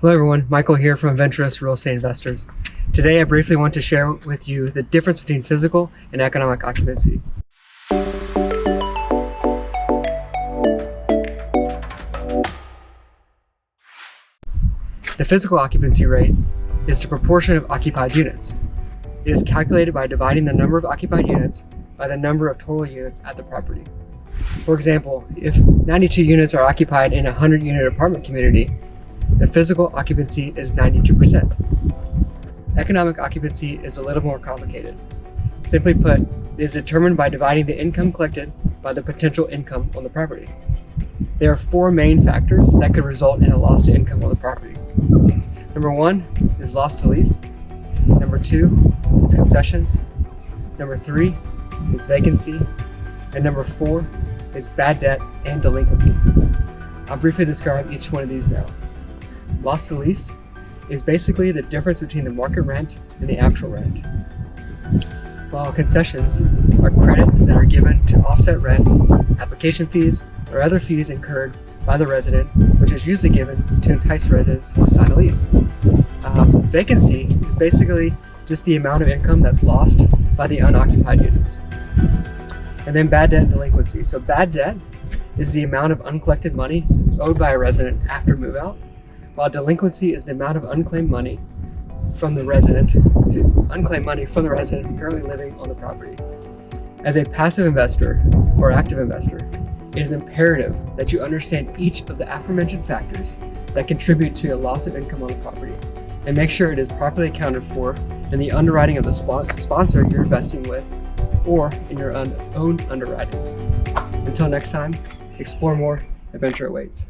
Hello everyone, Michael here from Adventurous Real Estate Investors. Today I briefly want to share with you the difference between physical and economic occupancy. The physical occupancy rate is the proportion of occupied units. It is calculated by dividing the number of occupied units by the number of total units at the property. For example, if 92 units are occupied in a 100-unit apartment community, the physical occupancy is 92%. Economic occupancy is a little more complicated. Simply put, it is determined by dividing the income collected by the potential income on the property. There are four main factors that could result in a loss to income on the property. Number one is loss to lease. Number two is concessions. Number three is vacancy. And number four is bad debt and delinquency. I'll briefly describe each one of these now. Loss to lease is basically the difference between the market rent and the actual rent, while concessions are credits that are given to offset rent, application fees, or other fees incurred by the resident, which is usually given to entice residents to sign a lease. Vacancy is basically just the amount of income that's lost by the unoccupied units. And then bad debt and delinquency. So bad debt is the amount of uncollected money owed by a resident after move out, while delinquency is the amount of unclaimed money from the resident currently living on the property. As a passive investor or active investor, it is imperative that you understand each of the aforementioned factors that contribute to a loss of income on the property, and make sure it is properly accounted for in the underwriting of the sponsor you're investing with, or in your own underwriting. Until next time, explore more, adventure awaits.